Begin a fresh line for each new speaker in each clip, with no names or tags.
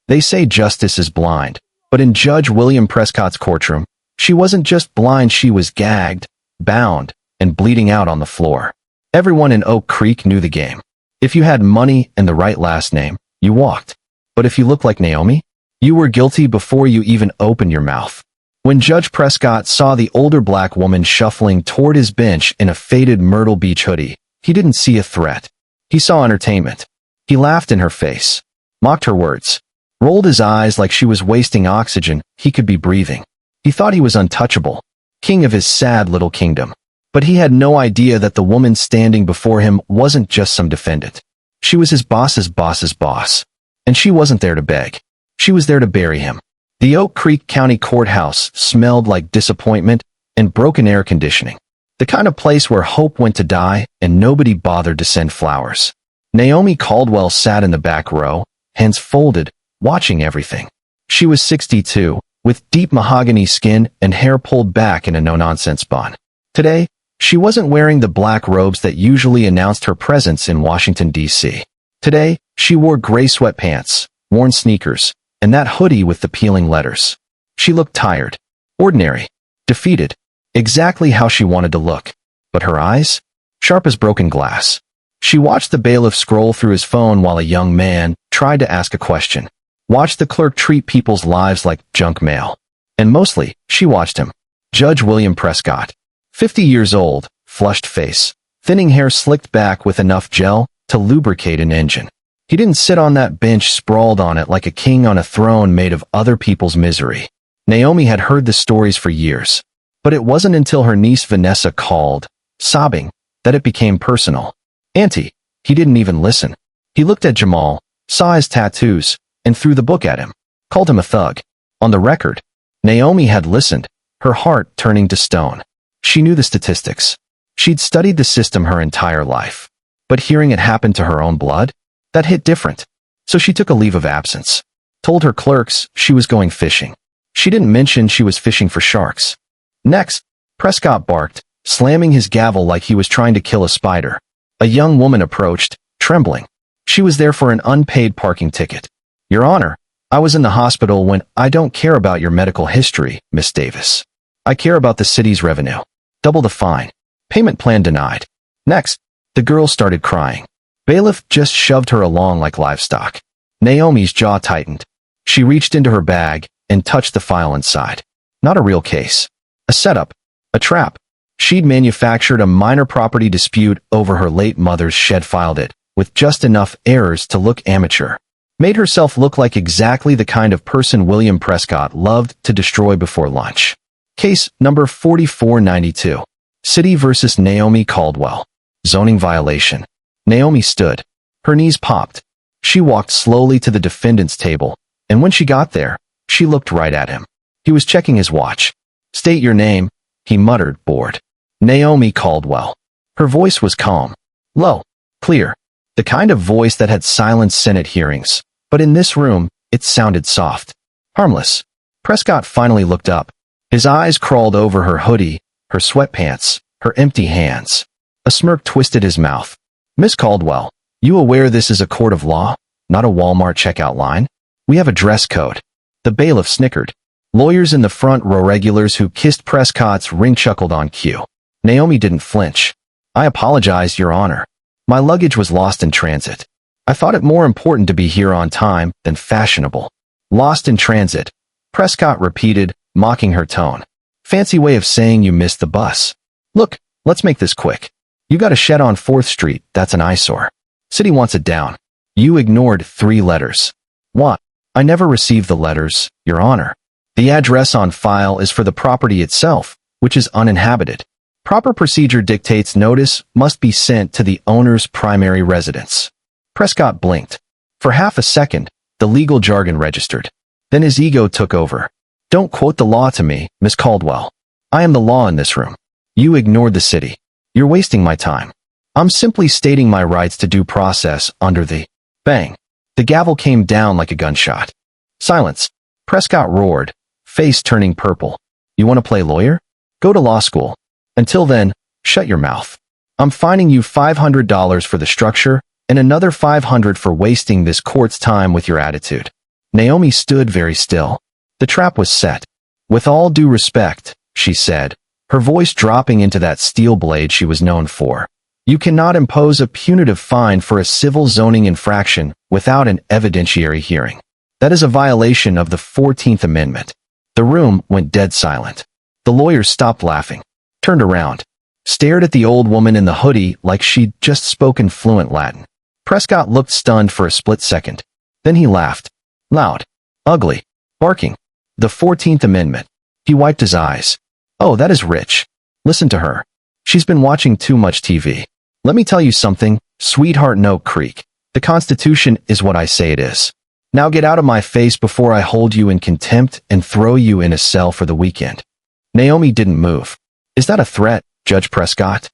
They say justice is blind, but in Judge William Prescott's courtroom, she wasn't just blind, she was gagged, bound, and bleeding out on the floor. Everyone in Oak Creek knew the game. If you had money and the right last name, you walked. But if you looked like Naomi, you were guilty before you even opened your mouth. When Judge Prescott saw the older black woman shuffling toward his bench in a faded Myrtle Beach hoodie, he didn't see a threat. He saw entertainment. He laughed in her face, mocked her words, rolled his eyes like she was wasting oxygen he could be breathing. He thought he was untouchable, king of his sad little kingdom. But he had no idea that the woman standing before him wasn't just some defendant. She was his boss's boss's boss. And she wasn't there to beg. She was there to bury him. The Oak Creek County Courthouse smelled like disappointment and broken air conditioning. The kind of place where hope went to die and nobody bothered to send flowers. Naomi Caldwell sat in the back row, hands folded, watching everything. She was 62, with deep mahogany skin and hair pulled back in a no-nonsense bun. Today, she wasn't wearing the black robes that usually announced her presence in Washington, D.C. Today, she wore gray sweatpants, worn sneakers, and that hoodie with the peeling letters. She looked tired, ordinary, defeated, exactly how she wanted to look. But her eyes? Sharp as broken glass. She watched the bailiff scroll through his phone while a young man tried to ask a question. Watched the clerk treat people's lives like junk mail. And mostly, she watched him. Judge William Prescott. 50 years old, flushed face, thinning hair slicked back with enough gel to lubricate an engine. He didn't sit on that bench sprawled on it like a king on a throne made of other people's misery. Naomi had heard the stories for years, but it wasn't until her niece Vanessa called, sobbing, that it became personal. Auntie. He didn't even listen. He looked at Jamal, saw his tattoos, and threw the book at him. Called him a thug. On the record, Naomi had listened, her heart turning to stone. She knew the statistics. She'd studied the system her entire life. But hearing it happen to her own blood? That hit different. So she took a leave of absence. Told her clerks she was going fishing. She didn't mention she was fishing for sharks. Next, Prescott barked, slamming his gavel like he was trying to kill a spider. A young woman approached, trembling. She was there for an unpaid parking ticket. Your Honor, I was in the hospital when I don't care about your medical history, Miss Davis. I care about the city's revenue. Double the fine. Payment plan denied. Next, the girl started crying. Bailiff just shoved her along like livestock. Naomi's jaw tightened. She reached into her bag and touched the file inside. Not a real case. A setup. A trap. She'd manufactured a minor property dispute over her late mother's shed, filed it, with just enough errors to look amateur. Made herself look like exactly the kind of person William Prescott loved to destroy before lunch. Case number 4492. City versus Naomi Caldwell. Zoning violation. Naomi stood. Her knees popped. She walked slowly to the defendant's table, and when she got there, she looked right at him. He was checking his watch. State your name, he muttered, bored. Naomi Caldwell. Her voice was calm, low, clear, the kind of voice that had silenced Senate hearings, but in this room, it sounded soft, harmless. Prescott finally looked up. His eyes crawled over her hoodie, her sweatpants, her empty hands. A smirk twisted his mouth. Miss Caldwell, you aware this is a court of law, not a Walmart checkout line? We have a dress code. The bailiff snickered. Lawyers in the front row, regulars who kissed Prescott's ring, chuckled on cue. Naomi didn't flinch. I apologize, Your Honor. My luggage was lost in transit. I thought it more important to be here on time than fashionable. Lost in transit, Prescott repeated, mocking her tone. Fancy way of saying you missed the bus. Look, let's make this quick. You got a shed on 4th Street, that's an eyesore. City wants it down. You ignored 3 letters. What? I never received the letters, Your Honor. The address on file is for the property itself, which is uninhabited. Proper procedure dictates notice must be sent to the owner's primary residence. Prescott blinked. For half a second, the legal jargon registered. Then his ego took over. Don't quote the law to me, Miss Caldwell. I am the law in this room. You ignored the city. You're wasting my time. I'm simply stating my rights to due process under the... Bang. The gavel came down like a gunshot. Silence. Prescott roared, face turning purple. You want to play lawyer? Go to law school. Until then, shut your mouth. I'm fining you $500 for the structure and another $500 for wasting this court's time with your attitude. Naomi stood very still. The trap was set. With all due respect, she said, her voice dropping into that steel blade she was known for. You cannot impose a punitive fine for a civil zoning infraction without an evidentiary hearing. That is a violation of the 14th Amendment. The room went dead silent. The lawyer stopped laughing, turned around, stared at the old woman in the hoodie like she'd just spoken fluent Latin. Prescott looked stunned for a split second. Then he laughed. Loud. Ugly. Barking. The 14th Amendment. He wiped his eyes. Oh, that is rich. Listen to her. She's been watching too much TV. Let me tell you something, sweetheart in Oak Creek. The Constitution is what I say it is. Now get out of my face before I hold you in contempt and throw you in a cell for the weekend. Naomi didn't move. Is that a threat, Judge Prescott?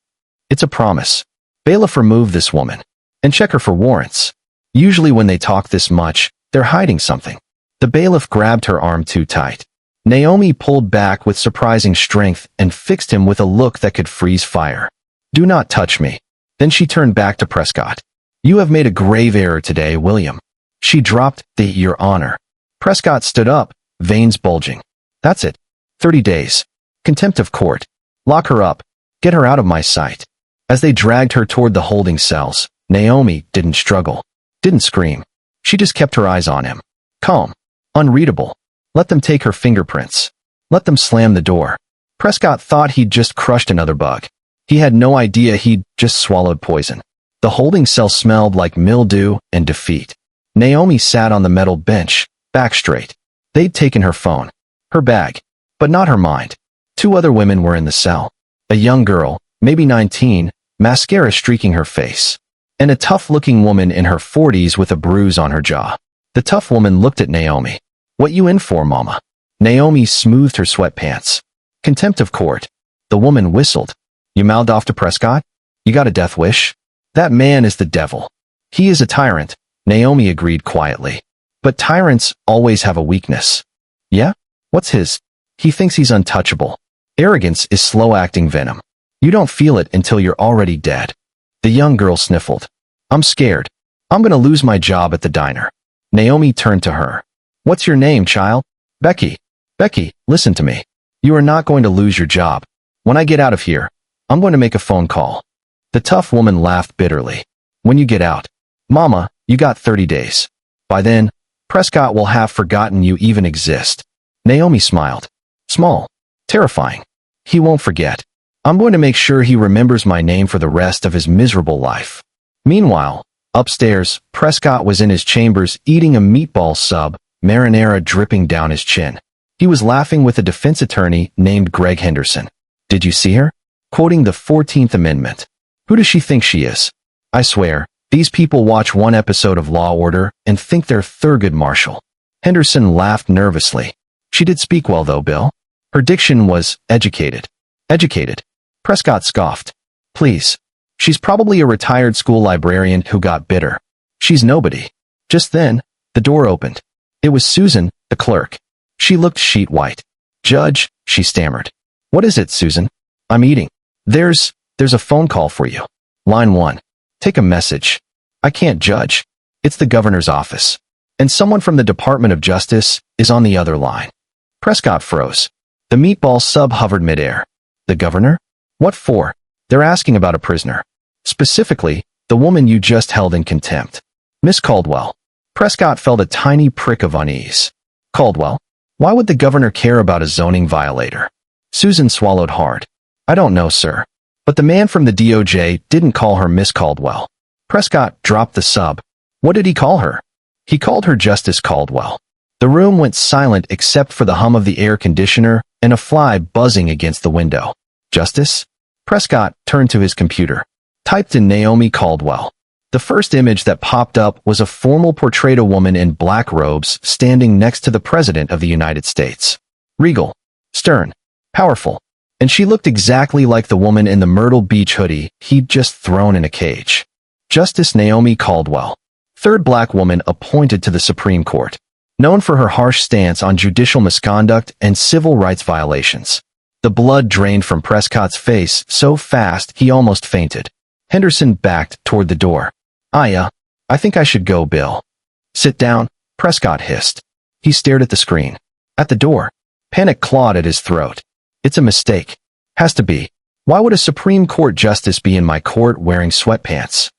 It's a promise. Bailiff, remove this woman. And check her for warrants. Usually when they talk this much, they're hiding something. The bailiff grabbed her arm too tight. Naomi pulled back with surprising strength and fixed him with a look that could freeze fire. Do not touch me. Then she turned back to Prescott. You have made a grave error today, William. She dropped the Your Honor. Prescott stood up, veins bulging. That's it. 30 days. Contempt of court. Lock her up. Get her out of my sight. As they dragged her toward the holding cells, Naomi didn't struggle, didn't scream. She just kept her eyes on him. Calm. Unreadable. Let them take her fingerprints. Let them slam the door. Prescott thought he'd just crushed another bug. He had no idea he'd just swallowed poison. The holding cell smelled like mildew and defeat. Naomi sat on the metal bench, back straight. They'd taken her phone, her bag, but not her mind. Two other women were in the cell. A young girl, maybe 19, mascara streaking her face, and a tough-looking woman in her 40s with a bruise on her jaw. The tough woman looked at Naomi. What you in for, mama? Naomi smoothed her sweatpants. Contempt of court. The woman whistled. You mouthed off to Prescott? You got a death wish? That man is the devil. He is a tyrant, Naomi agreed quietly. But tyrants always have a weakness. Yeah? What's his? He thinks he's untouchable. Arrogance is slow-acting venom. You don't feel it until you're already dead. The young girl sniffled. I'm scared. I'm gonna lose my job at the diner. Naomi turned to her. What's your name, child? Becky. Becky, listen to me. You are not going to lose your job. When I get out of here, I'm going to make a phone call. The tough woman laughed bitterly. When you get out, Mama, you got 30 days. By then, Prescott will have forgotten you even exist. Naomi smiled. Small. Terrifying. He won't forget. I'm going to make sure he remembers my name for the rest of his miserable life. Meanwhile, upstairs, Prescott was in his chambers eating a meatball sub, marinara dripping down his chin. He was laughing with a defense attorney named Greg Henderson. Did you see her? Quoting the 14th Amendment. Who does she think she is? I swear, these people watch one episode of Law Order and think they're Thurgood Marshall. Henderson laughed nervously. She did speak well though, Bill. Her diction was educated. Educated. Prescott scoffed. Please. She's probably a retired school librarian who got bitter. She's nobody. Just then, the door opened. It was Susan, the clerk. She looked sheet white. Judge, she stammered. What is it, Susan? I'm eating. There's a phone call for you. Line 1. Take a message. I can't, Judge. It's the governor's office. And someone from the Department of Justice is on the other line. Prescott froze. The meatball sub hovered midair. The governor? What for? They're asking about a prisoner. Specifically, the woman you just held in contempt. Miss Caldwell. Prescott felt a tiny prick of unease. Caldwell? Why would the governor care about a zoning violator? Susan swallowed hard. I don't know, sir. But the man from the DOJ didn't call her Miss Caldwell. Prescott dropped the sub. What did he call her? He called her Justice Caldwell. The room went silent except for the hum of the air conditioner and a fly buzzing against the window. Justice? Prescott turned to his computer. Typed in Naomi Caldwell. The first image that popped up was a formal portrait of a woman in black robes standing next to the President of the United States. Regal. Stern. Powerful. And she looked exactly like the woman in the Myrtle Beach hoodie he'd just thrown in a cage. Justice Naomi Caldwell. Third black woman appointed to the Supreme Court. Known for her harsh stance on judicial misconduct and civil rights violations. The blood drained from Prescott's face so fast he almost fainted. Henderson backed toward the door. I think I should go, Bill. Sit down, Prescott hissed. He stared at the screen. At the door. Panic clawed at his throat. It's a mistake. Has to be. Why would a Supreme Court justice be in my court wearing sweatpants?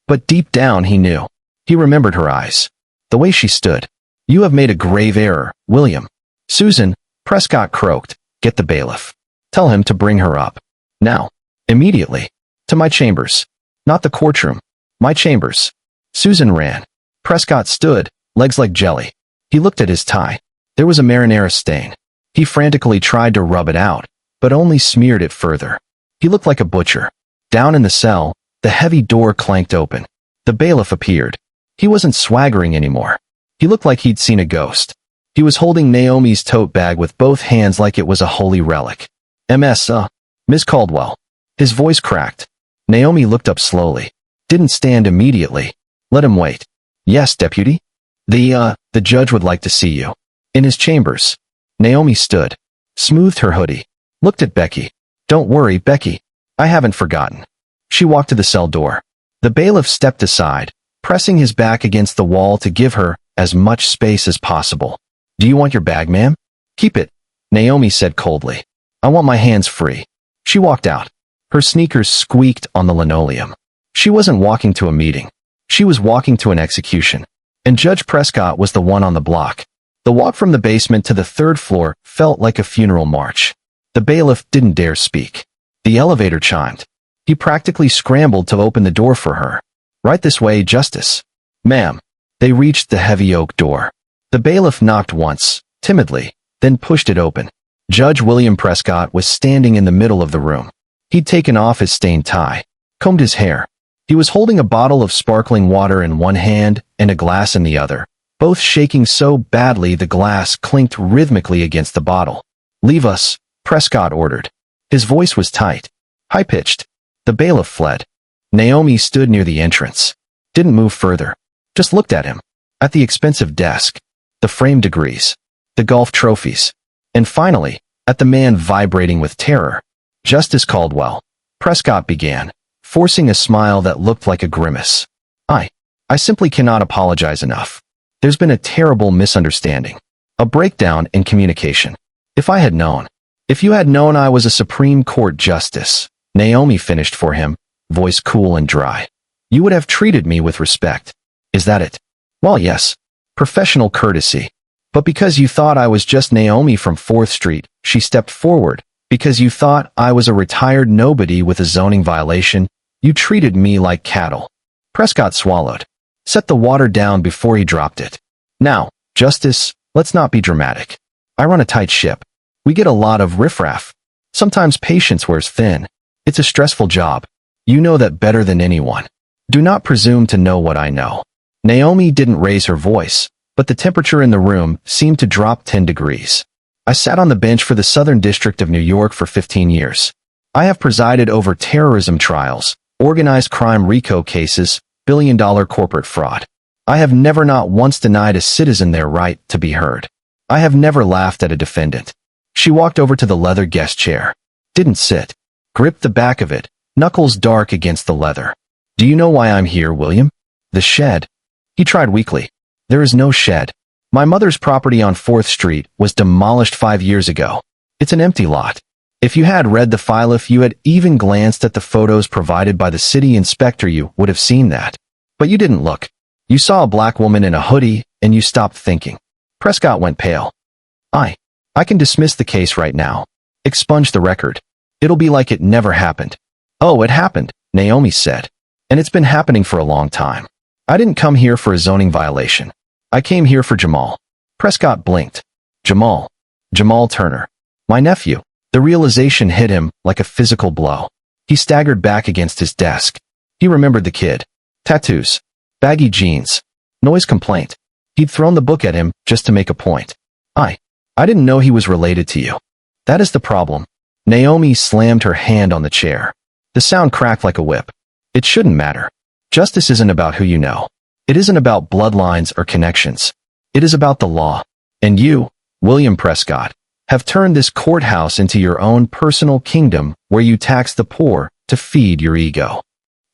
But deep down he knew. He remembered her eyes. The way she stood. You have made a grave error, William. Susan, Prescott croaked. Get the bailiff. Tell him to bring her up. Now. Immediately. To my chambers. Not the courtroom. My chambers. Susan ran. Prescott stood, legs like jelly. He looked at his tie. There was a marinara stain. He frantically tried to rub it out, but only smeared it further. He looked like a butcher. Down in the cell, the heavy door clanked open. The bailiff appeared. He wasn't swaggering anymore. He looked like he'd seen a ghost. He was holding Naomi's tote bag with both hands like it was a holy relic. Miss Caldwell. His voice cracked. Naomi looked up slowly. Didn't stand immediately. Let him wait. Yes, deputy? The judge would like to see you. In his chambers. Naomi stood. Smoothed her hoodie. Looked at Becky. Don't worry, Becky. I haven't forgotten. She walked to the cell door. The bailiff stepped aside, pressing his back against the wall to give her as much space as possible. Do you want your bag, ma'am? Keep it, Naomi said coldly. I want my hands free. She walked out. Her sneakers squeaked on the linoleum. She wasn't walking to a meeting. She was walking to an execution. And Judge Prescott was the one on the block. The walk from the basement to the third floor felt like a funeral march. The bailiff didn't dare speak. The elevator chimed. He practically scrambled to open the door for her. Right this way, Justice. Ma'am. They reached the heavy oak door. The bailiff knocked once, timidly, then pushed it open. Judge William Prescott was standing in the middle of the room. He'd taken off his stained tie, combed his hair. He was holding a bottle of sparkling water in one hand and a glass in the other, both shaking so badly the glass clinked rhythmically against the bottle. Leave us, Prescott ordered. His voice was tight, high-pitched. The bailiff fled. Naomi stood near the entrance. Didn't move further. Just looked at him. At the expensive desk. The framed degrees. The golf trophies. And finally, at the man vibrating with terror. Justice Caldwell. Prescott began, forcing a smile that looked like a grimace. I simply cannot apologize enough. There's been a terrible misunderstanding. A breakdown in communication. If you had known I was a Supreme Court justice, Naomi finished for him, voice cool and dry. You would have treated me with respect. Is that it? Well, yes. Professional courtesy. But because you thought I was just Naomi from 4th Street, she stepped forward. Because you thought I was a retired nobody with a zoning violation, you treated me like cattle. Prescott swallowed. Set the water down before he dropped it. Now, Justice, let's not be dramatic. I run a tight ship. We get a lot of riffraff. Sometimes patience wears thin. It's a stressful job. You know that better than anyone. Do not presume to know what I know. Naomi didn't raise her voice, but the temperature in the room seemed to drop 10 degrees. I sat on the bench for the Southern District of New York for 15 years. I have presided over terrorism trials, organized crime RICO cases, billion-dollar corporate fraud. I have never not once denied a citizen their right to be heard. I have never laughed at a defendant. She walked over to the leather guest chair. Didn't sit. Gripped the back of it, knuckles dark against the leather. Do you know why I'm here, William? The shed. He tried weakly. There is no shed. My mother's property on 4th Street was demolished 5 years ago. It's an empty lot. If you had read the file, if you had even glanced at the photos provided by the city inspector, you would have seen that. But you didn't look. You saw a black woman in a hoodie, and you stopped thinking. Prescott went pale. I can dismiss the case right now. Expunge the record. It'll be like it never happened. Oh, it happened, Naomi said. And it's been happening for a long time. I didn't come here for a zoning violation. I came here for Jamal. Prescott blinked. Jamal Turner. My nephew. The realization hit him like a physical blow. He staggered back against his desk. He remembered the kid. Tattoos. Baggy jeans. Noise complaint. He'd thrown the book at him just to make a point. I didn't know he was related to you. That is the problem. Naomi slammed her hand on the chair. The sound cracked like a whip. It shouldn't matter. Justice isn't about who you know. It isn't about bloodlines or connections. It is about the law. And you, William Prescott, have turned this courthouse into your own personal kingdom where you tax the poor to feed your ego.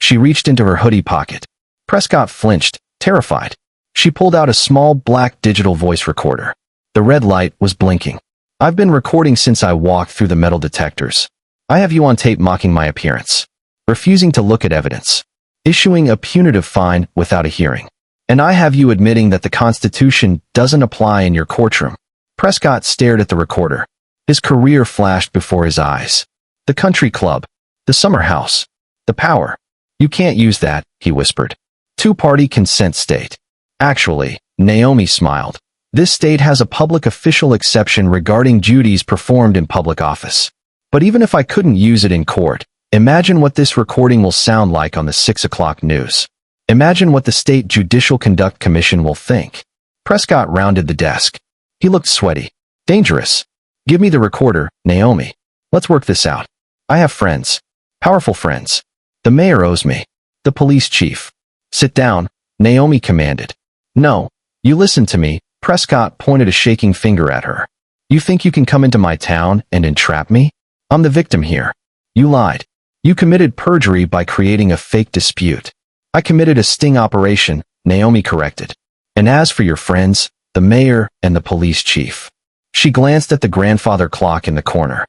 She reached into her hoodie pocket. Prescott flinched, terrified. She pulled out a small black digital voice recorder. The red light was blinking. I've been recording since I walked through the metal detectors. I have you on tape mocking my appearance, refusing to look at evidence, issuing a punitive fine without a hearing. And I have you admitting that the Constitution doesn't apply in your courtroom. Prescott stared at the recorder. His career flashed before his eyes. The country club, the summer house, the power. You can't use that, he whispered. Two-party consent state. Actually, Naomi smiled. This state has a public official exception regarding duties performed in public office. But even if I couldn't use it in court, imagine what this recording will sound like on the 6 o'clock news. Imagine what the State Judicial Conduct Commission will think. Prescott rounded the desk. He looked sweaty. Dangerous. Give me the recorder, Naomi. Let's work this out. I have friends. Powerful friends. The mayor owes me. The police chief. Sit down, Naomi commanded. No, you listen to me. Prescott pointed a shaking finger at her. You think you can come into my town and entrap me? I'm the victim here. You lied. You committed perjury by creating a fake dispute. I committed a sting operation, Naomi corrected. And as for your friends, the mayor and the police chief. She glanced at the grandfather clock in the corner.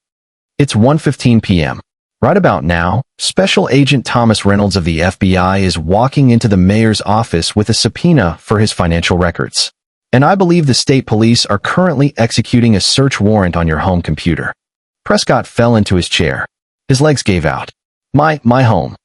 It's 1:15 p.m. Right about now, Special Agent Thomas Reynolds of the FBI is walking into the mayor's office with a subpoena for his financial records. And I believe the state police are currently executing a search warrant on your home computer. Prescott fell into his chair. His legs gave out. My home.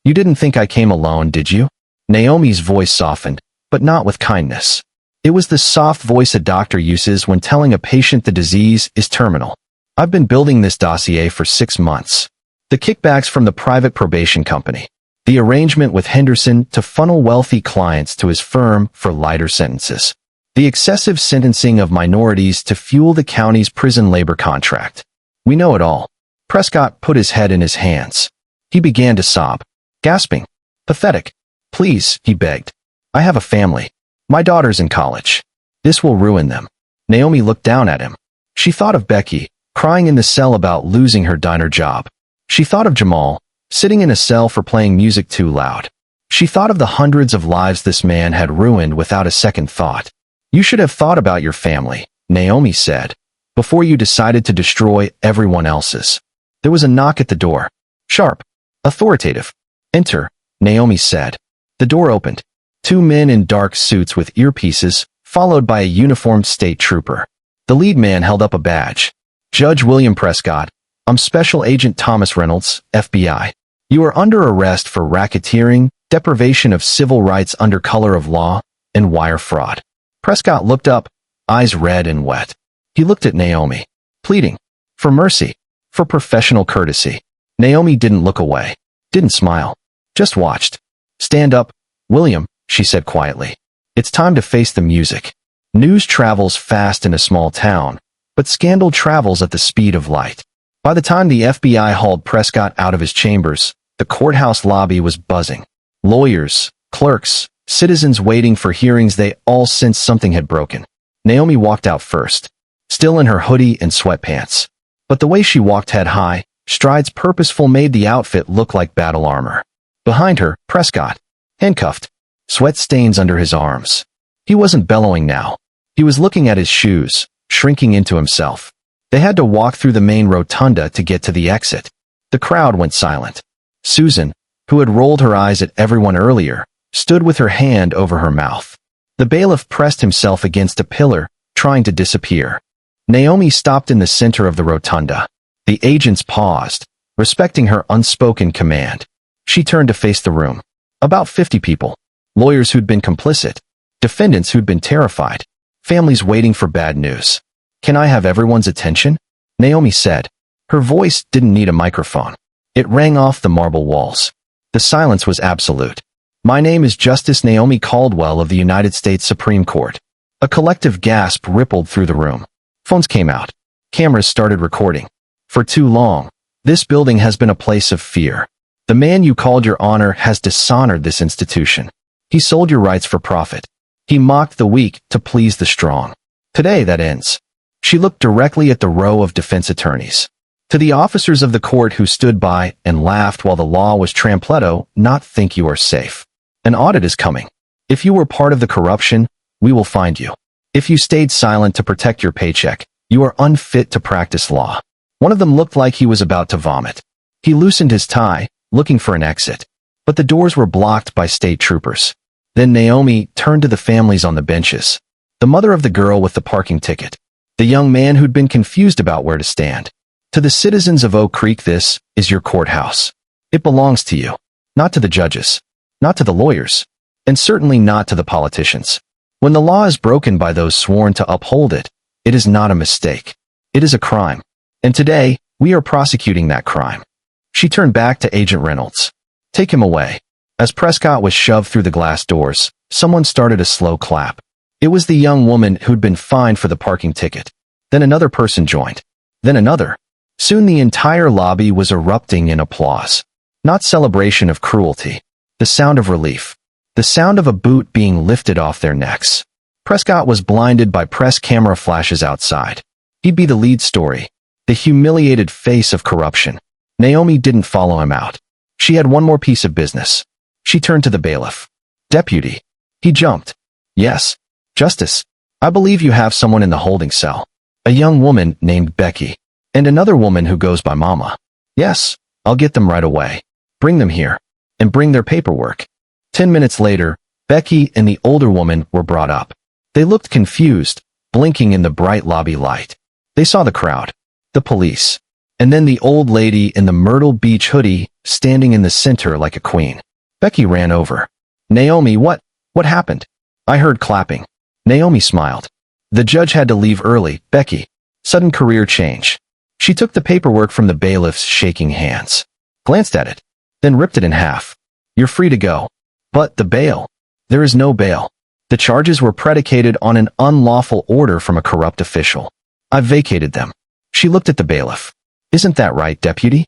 You didn't think I came alone, did you? Naomi's voice softened, but not with kindness. It was the soft voice a doctor uses when telling a patient the disease is terminal. I've been building this dossier for 6 months. The kickbacks from the private probation company. The arrangement with Henderson to funnel wealthy clients to his firm for lighter sentences. The excessive sentencing of minorities to fuel the county's prison labor contract. We know it all. Prescott put his head in his hands. He began to sob. Gasping. Pathetic. Please, he begged. I have a family. My daughter's in college. This will ruin them. Naomi looked down at him. She thought of Becky, crying in the cell about losing her diner job. She thought of Jamal, sitting in a cell for playing music too loud. She thought of the hundreds of lives this man had ruined without a second thought. You should have thought about your family, Naomi said, before you decided to destroy everyone else's. There was a knock at the door. Sharp. Authoritative. Enter, Naomi said. The door opened. 2 men in dark suits with earpieces, followed by a uniformed state trooper. The lead man held up a badge. Judge William Prescott, I'm Special Agent Thomas Reynolds, FBI. You are under arrest for racketeering, deprivation of civil rights under color of law, and wire fraud. Prescott looked up, eyes red and wet. He looked at Naomi, pleading. For mercy. For professional courtesy. Naomi didn't look away. Didn't smile. Just watched. Stand up, William, she said quietly. It's time to face the music. News travels fast in a small town, but scandal travels at the speed of light. By the time the FBI hauled Prescott out of his chambers, the courthouse lobby was buzzing. Lawyers, clerks, citizens waiting for hearings, they all sensed something had broken. Naomi walked out first, still in her hoodie and sweatpants. But the way she walked head high, strides purposeful, made the outfit look like battle armor. Behind her, Prescott, handcuffed, sweat stains under his arms. He wasn't bellowing now. He was looking at his shoes, shrinking into himself. They had to walk through the main rotunda to get to the exit. The crowd went silent. Susan, who had rolled her eyes at everyone earlier, stood with her hand over her mouth. The bailiff pressed himself against a pillar, trying to disappear. Naomi stopped in the center of the rotunda. The agents paused, respecting her unspoken command. She turned to face the room. About 50 people. Lawyers who'd been complicit. Defendants who'd been terrified. Families waiting for bad news. Can I have everyone's attention? Naomi said. Her voice didn't need a microphone. It rang off the marble walls. The silence was absolute. My name is Justice Naomi Caldwell of the United States Supreme Court. A collective gasp rippled through the room. Phones came out. Cameras started recording. For too long, this building has been a place of fear. The man you called your honor has dishonored this institution. He sold your rights for profit. He mocked the weak to please the strong. Today that ends. She looked directly at the row of defense attorneys. To the officers of the court who stood by and laughed while the law was trampletto, not think you are safe. An audit is coming. If you were part of the corruption, we will find you. If you stayed silent to protect your paycheck, you are unfit to practice law. One of them looked like he was about to vomit. He loosened his tie, looking for an exit. But the doors were blocked by state troopers. Then Naomi turned to the families on the benches. The mother of the girl with the parking ticket. The young man who'd been confused about where to stand. To the citizens of Oak Creek, this is your courthouse. It belongs to you. Not to the judges. Not to the lawyers. And certainly not to the politicians. When the law is broken by those sworn to uphold it, it is not a mistake. It is a crime. And today, we are prosecuting that crime. She turned back to Agent Reynolds. Take him away. As Prescott was shoved through the glass doors, someone started a slow clap. It was the young woman who'd been fined for the parking ticket. Then another person joined. Then another. Soon the entire lobby was erupting in applause. Not celebration of cruelty. The sound of relief. The sound of a boot being lifted off their necks. Prescott was blinded by press camera flashes outside. He'd be the lead story. The humiliated face of corruption. Naomi didn't follow him out. She had one more piece of business. She turned to the bailiff. Deputy. He jumped. Yes. Justice. I believe you have someone in the holding cell. A young woman named Becky. And another woman who goes by Mama. Yes. I'll get them right away. Bring them here. And bring their paperwork. 10 minutes later, Becky and the older woman were brought up. They looked confused, blinking in the bright lobby light. They saw the crowd. The police. And then the old lady in the Myrtle Beach hoodie, standing in the center like a queen. Becky ran over. Naomi, what happened? I heard clapping. Naomi smiled. The judge had to leave early, Becky. Sudden career change. She took the paperwork from the bailiff's shaking hands. Glanced at it. Then ripped it in half. You're free to go. But the bail. There is no bail. The charges were predicated on an unlawful order from a corrupt official. I've vacated them. She looked at the bailiff. Isn't that right, Deputy?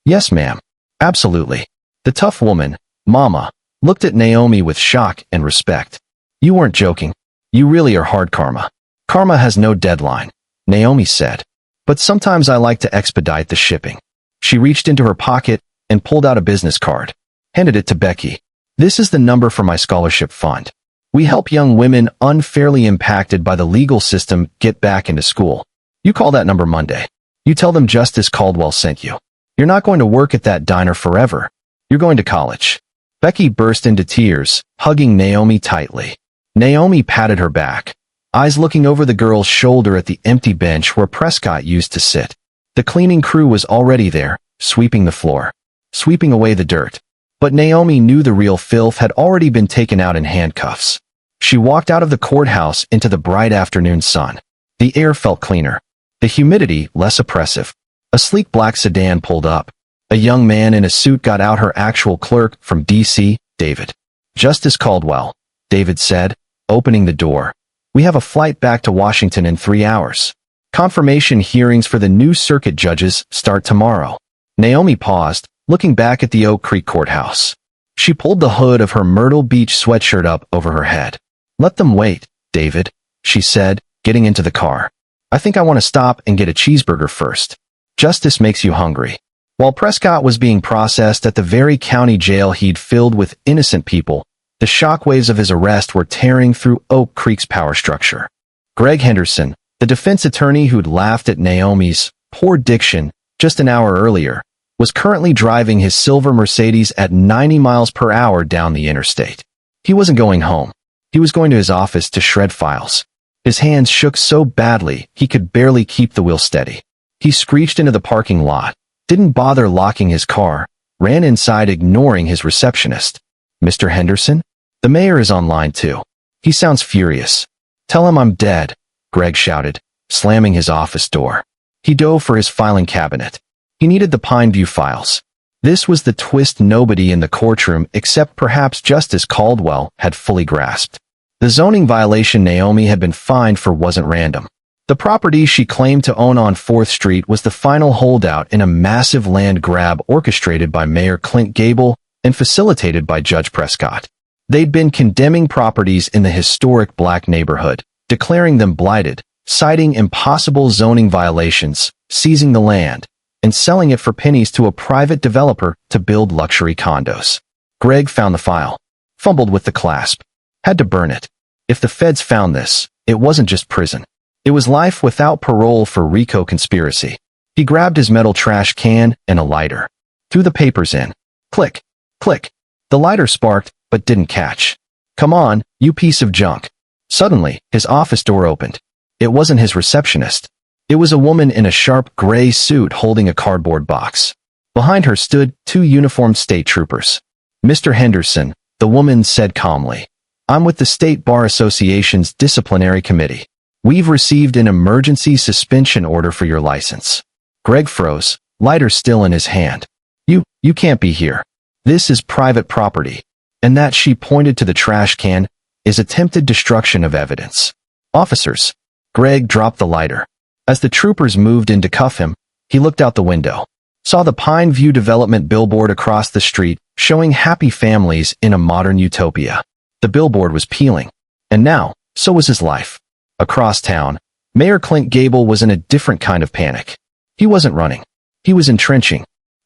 Yes, ma'am. Absolutely. The tough woman, Mama, looked at Naomi with shock and respect. You weren't joking. You really are hard karma. Karma has no deadline, Naomi said. But sometimes I like to expedite the shipping. She reached into her pocket and pulled out a business card. Handed it to Becky. This is the number for my scholarship fund. We help young women unfairly impacted by the legal system get back into school. You call that number Monday. You tell them Justice Caldwell sent you. You're not going to work at that diner forever. You're going to college. Becky burst into tears, hugging Naomi tightly. Naomi patted her back, eyes looking over the girl's shoulder at the empty bench where Prescott used to sit. The cleaning crew was already there, sweeping the floor, sweeping away the dirt. But Naomi knew the real filth had already been taken out in handcuffs. She walked out of the courthouse into the bright afternoon sun. The air felt cleaner. The humidity less oppressive. A sleek black sedan pulled up. A young man in a suit got out. Her actual clerk from D.C., David. Justice Caldwell, David said, opening the door. We have a flight back to Washington in 3 hours. Confirmation hearings for the new circuit judges start tomorrow. Naomi paused, looking back at the Oak Creek courthouse. She pulled the hood of her Myrtle Beach sweatshirt up over her head. Let them wait, David, she said, getting into the car. I think I want to stop and get a cheeseburger first. Justice makes you hungry. While Prescott was being processed at the very county jail he'd filled with innocent people, the shockwaves of his arrest were tearing through Oak Creek's power structure. Greg Henderson, the defense attorney who'd laughed at Naomi's poor diction just an hour earlier, was currently driving his silver Mercedes at 90 miles per hour down the interstate. He wasn't going home. He was going to his office to shred files. His hands shook so badly he could barely keep the wheel steady. He screeched into the parking lot, didn't bother locking his car, ran inside ignoring his receptionist. Mr. Henderson? The mayor is online too. He sounds furious. Tell him I'm dead, Greg shouted, slamming his office door. He dove for his filing cabinet. He needed the Pine View files. This was the twist nobody in the courtroom except perhaps Justice Caldwell had fully grasped. The zoning violation Naomi had been fined for wasn't random. The property she claimed to own on 4th Street was the final holdout in a massive land grab orchestrated by Mayor Clint Gable and facilitated by Judge Prescott. They'd been condemning properties in the historic black neighborhood, declaring them blighted, citing impossible zoning violations, seizing the land, and selling it for pennies to a private developer to build luxury condos. Greg found the file, fumbled with the clasp, had to burn it. If the feds found this, It wasn't just prison. It was life without parole for RICO conspiracy. He grabbed his metal trash can and a lighter. Threw the papers in. Click. Click. The lighter sparked, but didn't catch. Come on, you piece of junk. Suddenly, his office door opened. It wasn't his receptionist. It was a woman in a sharp gray suit holding a cardboard box. Behind her stood 2 uniformed state troopers. Mr. Henderson, the woman said calmly. I'm with the State Bar Association's disciplinary committee. We've received an emergency suspension order for your license. Greg froze, lighter still in his hand. You can't be here. This is private property. And that, she pointed to the trash can, is attempted destruction of evidence. Officers. Greg dropped the lighter. As the troopers moved in to cuff him, he looked out the window. Saw the Pine View development billboard across the street, showing happy families in a modern utopia. The billboard was peeling. And now, so was his life. Across town, Mayor Clint Gable was in a different kind of panic. He wasn't running. He was entrenching.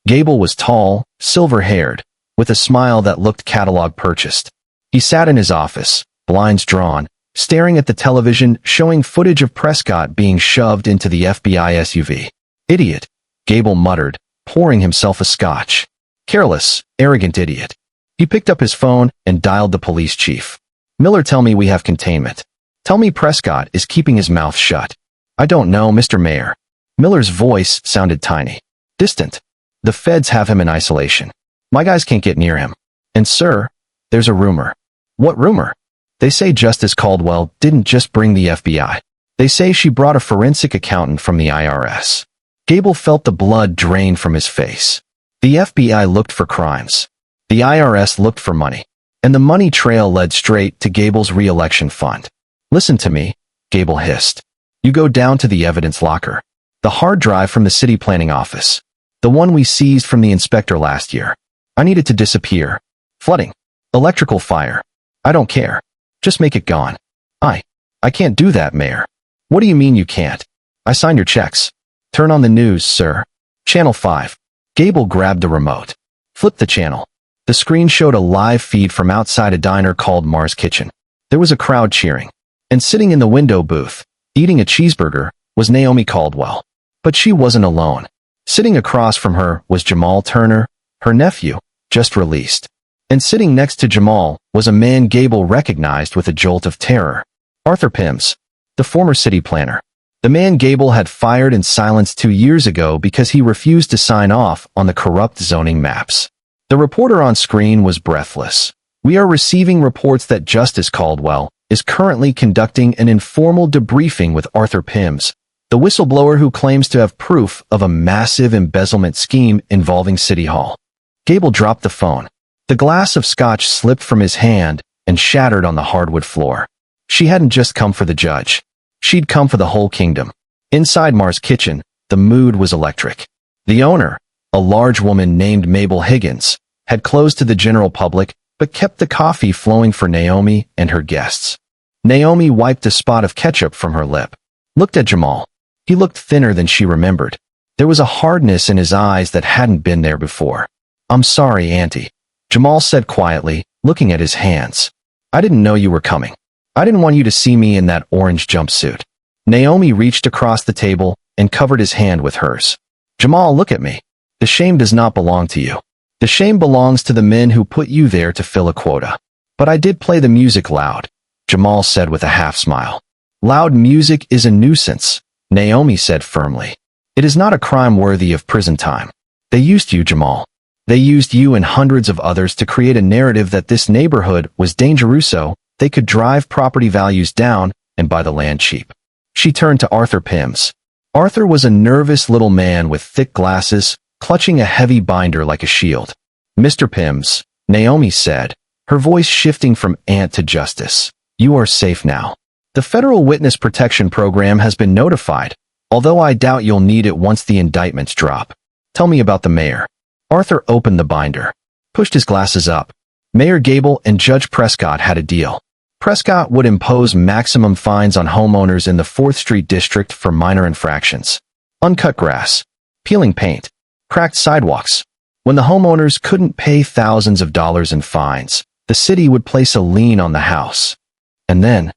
Gable was tall, silver-haired, with a smile that looked catalog purchased. He sat in his office, blinds drawn, staring at the television showing footage of Prescott being shoved into the FBI SUV. Idiot, Gable muttered, pouring himself a scotch. Careless, arrogant idiot. He picked up his phone and dialed the police chief. Miller, tell me we have containment. Tell me Prescott is keeping his mouth shut. I don't know, Mr. Mayor. Miller's voice sounded tiny. Distant. The feds have him in isolation. My guys can't get near him. And sir, there's a rumor. What rumor? They say Justice Caldwell didn't just bring the FBI. They say she brought a forensic accountant from the IRS. Gable felt the blood drain from his face. The FBI looked for crimes. The IRS looked for money. And the money trail led straight to Gable's re-election fund. Listen to me, Gable hissed. You go down to the evidence locker. The hard drive from the city planning office. The one we seized from the inspector last year. I need it to disappear. Flooding. Electrical fire. I don't care. Just make it gone. I can't do that, Mayor. What do you mean you can't? I signed your checks. Turn on the news, sir. Channel 5. Gable grabbed the remote. Flipped the channel. The screen showed a live feed from outside a diner called Mars Kitchen. There was a crowd cheering. And sitting in the window booth, eating a cheeseburger, was Naomi Caldwell. But she wasn't alone. Sitting across from her was Jamal Turner, her nephew, just released. And sitting next to Jamal was a man Gable recognized with a jolt of terror. Arthur Pims, the former city planner. The man Gable had fired and silenced 2 years ago because he refused to sign off on the corrupt zoning maps. The reporter on screen was breathless. We are receiving reports that Justice Caldwell is currently conducting an informal debriefing with Arthur Pims, the whistleblower who claims to have proof of a massive embezzlement scheme involving City Hall. Gable dropped the phone. The glass of scotch slipped from his hand and shattered on the hardwood floor. She hadn't just come for the judge. She'd come for the whole kingdom. Inside Mars Kitchen, the mood was electric. The owner, a large woman named Mabel Higgins, had closed to the general public but kept the coffee flowing for Naomi and her guests. Naomi wiped a spot of ketchup from her lip. Looked at Jamal. He looked thinner than she remembered. There was a hardness in his eyes that hadn't been there before. I'm sorry, Auntie, Jamal said quietly, looking at his hands. I didn't know you were coming. I didn't want you to see me in that orange jumpsuit. Naomi reached across the table and covered his hand with hers. Jamal, look at me. The shame does not belong to you. The shame belongs to the men who put you there to fill a quota. But I did play the music loud, Jamal said with a half smile. Loud music is a nuisance, Naomi said firmly. It is not a crime worthy of prison time. They used you, Jamal. They used you and hundreds of others to create a narrative that this neighborhood was dangerous so they could drive property values down and buy the land cheap. She turned to Arthur Pims. Arthur was a nervous little man with thick glasses, clutching a heavy binder like a shield. Mr. Pims, Naomi said, her voice shifting from aunt to justice. You are safe now. The Federal Witness Protection Program has been notified, although I doubt you'll need it once the indictments drop. Tell me about the mayor. Arthur opened the binder, pushed his glasses up. Mayor Gable and Judge Prescott had a deal. Prescott would impose maximum fines on homeowners in the 4th Street District for minor infractions. Uncut grass, peeling paint, cracked sidewalks. When the homeowners couldn't pay thousands of dollars in fines, the city would place a lien on the house. And then,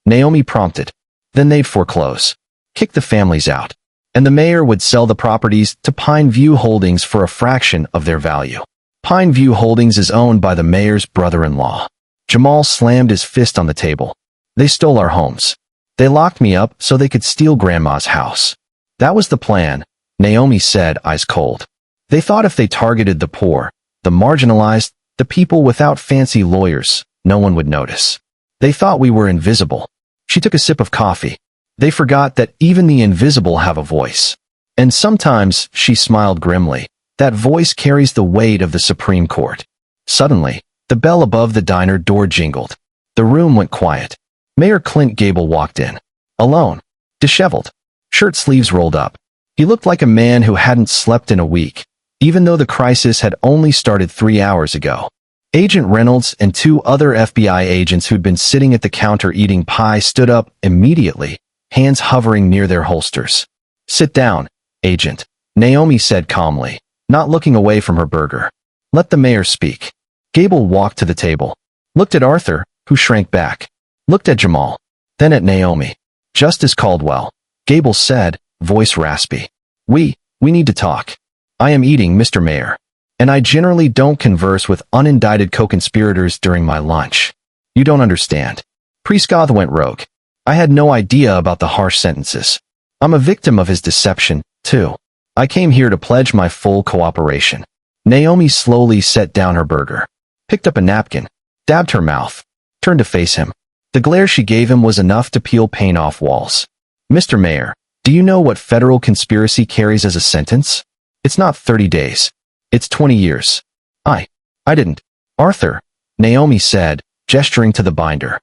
Naomi prompted. Then they'd foreclose, kick the families out, and the mayor would sell the properties to Pine View Holdings for a fraction of their value. Pine View Holdings is owned by the mayor's brother-in-law. Jamal slammed his fist on the table. They stole our homes. They locked me up so they could steal Grandma's house. That was the plan, Naomi said, eyes cold. They thought if they targeted the poor, the marginalized, the people without fancy lawyers, no one would notice. They thought we were invisible. She took a sip of coffee. They forgot that even the invisible have a voice. And sometimes, she smiled grimly, that voice carries the weight of the Supreme Court. Suddenly, the bell above the diner door jingled. The room went quiet. Mayor Clint Gable walked in. Alone. Disheveled. Shirt sleeves rolled up. He looked like a man who hadn't slept in a week, even though the crisis had only started 3 hours ago. Agent Reynolds and 2 other FBI agents who'd been sitting at the counter eating pie stood up immediately, hands hovering near their holsters. Sit down, Agent, Naomi said calmly, not looking away from her burger. Let the mayor speak. Gable walked to the table, looked at Arthur, who shrank back, looked at Jamal, then at Naomi. Justice Caldwell, Gable said, voice raspy. We need to talk. I am eating, Mr. Mayor, and I generally don't converse with unindicted co-conspirators during my lunch. You don't understand. Prescott went rogue. I had no idea about the harsh sentences. I'm a victim of his deception, too. I came here to pledge my full cooperation. Naomi slowly set down her burger, picked up a napkin, dabbed her mouth, turned to face him. The glare she gave him was enough to peel paint off walls. Mr. Mayor, do you know what federal conspiracy carries as a sentence? It's not 30 days. It's 20 years. I didn't. Arthur, Naomi said, gesturing to the binder.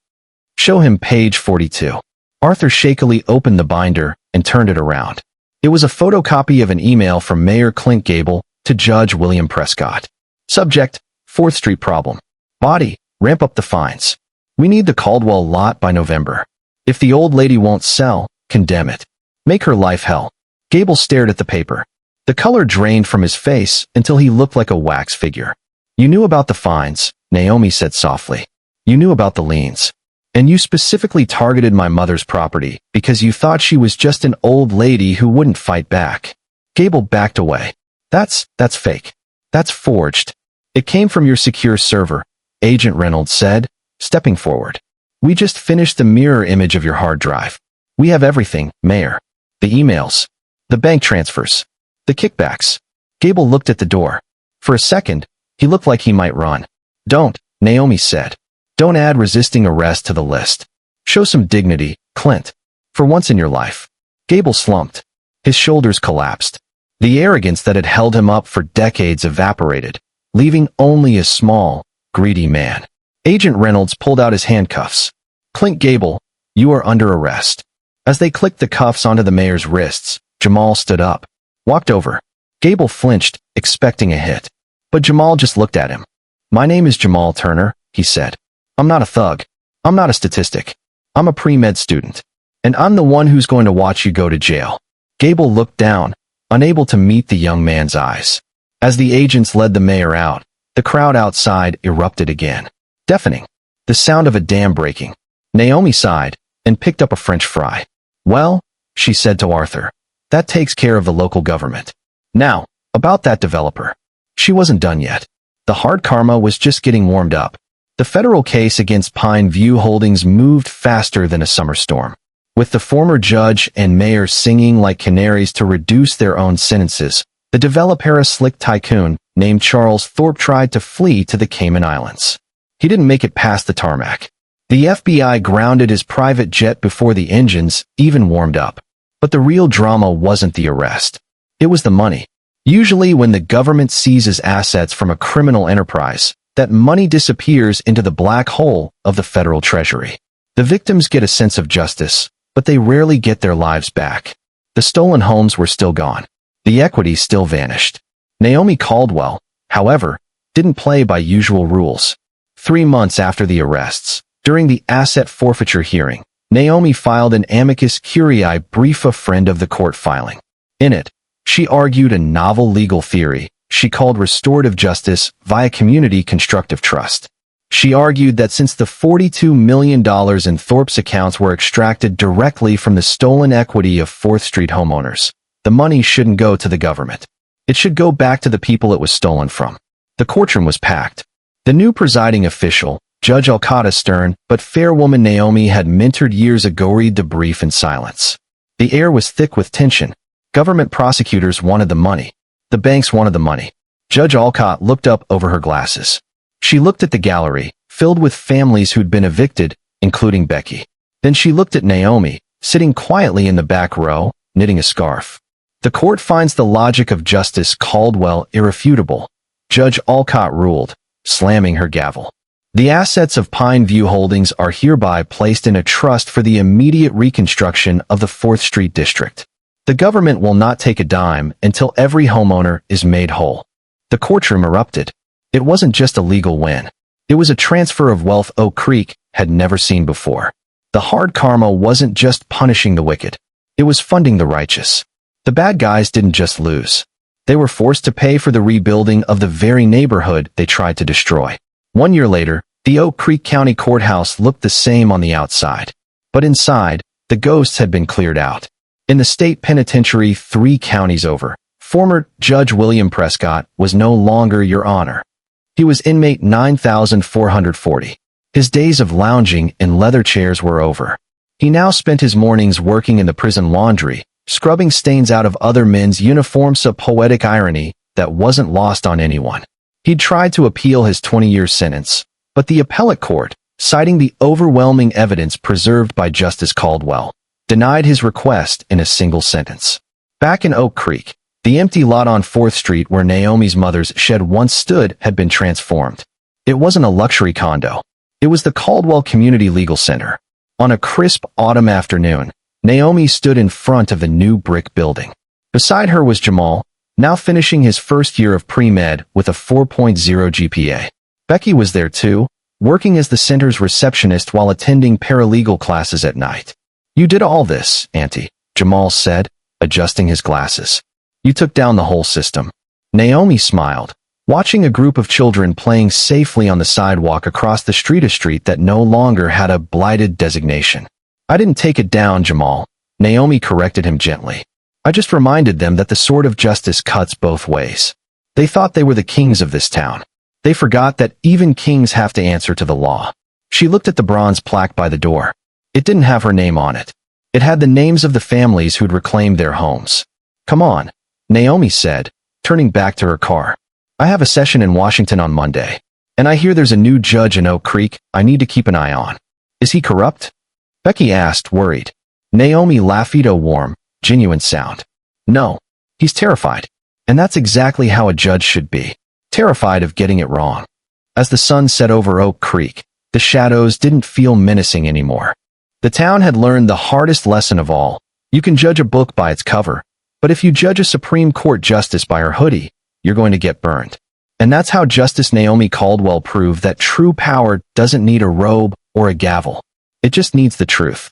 Show him page 42. Arthur shakily opened the binder and turned it around. It was a photocopy of an email from Mayor Clint Gable to Judge William Prescott. Subject, 4th Street problem. Body, ramp up the fines. We need the Caldwell lot by November. If the old lady won't sell, condemn it. Make her life hell. Gable stared at the paper. The color drained from his face until he looked like a wax figure. You knew about the fines, Naomi said softly. You knew about the liens. And you specifically targeted my mother's property because you thought she was just an old lady who wouldn't fight back. Gable backed away. That's fake. That's forged. It came from your secure server, Agent Reynolds said, stepping forward. We just finished the mirror image of your hard drive. We have everything, Mayor. The emails. The bank transfers. The kickbacks. Gable looked at the door. For a second, he looked like he might run. Don't, Naomi said. Don't add resisting arrest to the list. Show some dignity, Clint. For once in your life. Gable slumped. His shoulders collapsed. The arrogance that had held him up for decades evaporated, leaving only a small, greedy man. Agent Reynolds pulled out his handcuffs. Clint Gable, you are under arrest. As they clicked the cuffs onto the mayor's wrists, Jamal stood up, walked over. Gable flinched, expecting a hit. But Jamal just looked at him. My name is Jamal Turner, he said. I'm not a thug. I'm not a statistic. I'm a pre-med student. And I'm the one who's going to watch you go to jail. Gable looked down, unable to meet the young man's eyes. As the agents led the mayor out, the crowd outside erupted again. Deafening. The sound of a dam breaking. Naomi sighed and picked up a French fry. Well, she said to Arthur, that takes care of the local government. Now, about that developer. She wasn't done yet. The hard karma was just getting warmed up. The federal case against Pine View Holdings moved faster than a summer storm. With the former judge and mayor singing like canaries to reduce their own sentences, the developer, a slick tycoon named Charles Thorpe, tried to flee to the Cayman Islands. He didn't make it past the tarmac. The FBI grounded his private jet before the engines even warmed up. But the real drama wasn't the arrest. It was the money. Usually when the government seizes assets from a criminal enterprise, that money disappears into the black hole of the federal treasury. The victims get a sense of justice, but they rarely get their lives back. The stolen homes were still gone. The equity still vanished. Naomi Caldwell, however, didn't play by usual rules. 3 months after the arrests, during the asset forfeiture hearing, Naomi filed an amicus curiae brief, a friend of the court filing. In it, she argued a novel legal theory she called restorative justice via community constructive trust. She argued that since the $42 million in Thorpe's accounts were extracted directly from the stolen equity of 4th Street homeowners, the money shouldn't go to the government. It should go back to the people it was stolen from. The courtroom was packed. The new presiding official, Judge Alcata stern but fair woman Naomi had mentored years ago, read the brief in silence. The air was thick with tension. Government prosecutors wanted the money. The banks wanted the money. Judge Alcott looked up over her glasses. She looked at the gallery, filled with families who'd been evicted, including Becky. Then she looked at Naomi, sitting quietly in the back row, knitting a scarf. The court finds the logic of Justice Caldwell irrefutable, Judge Alcott ruled, slamming her gavel. The assets of Pine View Holdings are hereby placed in a trust for the immediate reconstruction of the 4th Street District. The government will not take a dime until every homeowner is made whole. The courtroom erupted. It wasn't just a legal win. It was a transfer of wealth Oak Creek had never seen before. The hard karma wasn't just punishing the wicked. It was funding the righteous. The bad guys didn't just lose. They were forced to pay for the rebuilding of the very neighborhood they tried to destroy. 1 year later, the Oak Creek County Courthouse looked the same on the outside. But inside, the ghosts had been cleared out. In the state penitentiary 3 counties over, former Judge William Prescott was no longer Your Honor. He was inmate 9440. His days of lounging in leather chairs were over. He now spent his mornings working in the prison laundry, scrubbing stains out of other men's uniforms, a poetic irony that wasn't lost on anyone. He'd tried to appeal his 20-year sentence, but the appellate court, citing the overwhelming evidence preserved by Justice Caldwell, denied his request in a single sentence. Back in Oak Creek, the empty lot on 4th Street where Naomi's mother's shed once stood had been transformed. It wasn't a luxury condo. It was the Caldwell Community Legal Center. On a crisp autumn afternoon, Naomi stood in front of the new brick building. Beside her was Jamal, now finishing his first year of pre-med with a 4.0 GPA. Becky was there too, working as the center's receptionist while attending paralegal classes at night. "You did all this, Auntie," Jamal said, adjusting his glasses. "You took down the whole system." Naomi smiled, watching a group of children playing safely on the sidewalk across the street, a street that no longer had a blighted designation. "I didn't take it down, Jamal," Naomi corrected him gently. "I just reminded them that the sword of justice cuts both ways. They thought they were the kings of this town. They forgot that even kings have to answer to the law." She looked at the bronze plaque by the door. It didn't have her name on it. It had the names of the families who'd reclaimed their homes. "Come on," Naomi said, turning back to her car. "I have a session in Washington on Monday, and I hear there's a new judge in Oak Creek I need to keep an eye on. Is he corrupt?" Becky asked, worried. Naomi laughed, a warm, genuine sound. "No, he's terrified. And that's exactly how a judge should be. Terrified of getting it wrong." As the sun set over Oak Creek, the shadows didn't feel menacing anymore. The town had learned the hardest lesson of all. You can judge a book by its cover, but if you judge a Supreme Court justice by her hoodie, you're going to get burned. And that's how Justice Naomi Caldwell proved that true power doesn't need a robe or a gavel. It just needs the truth.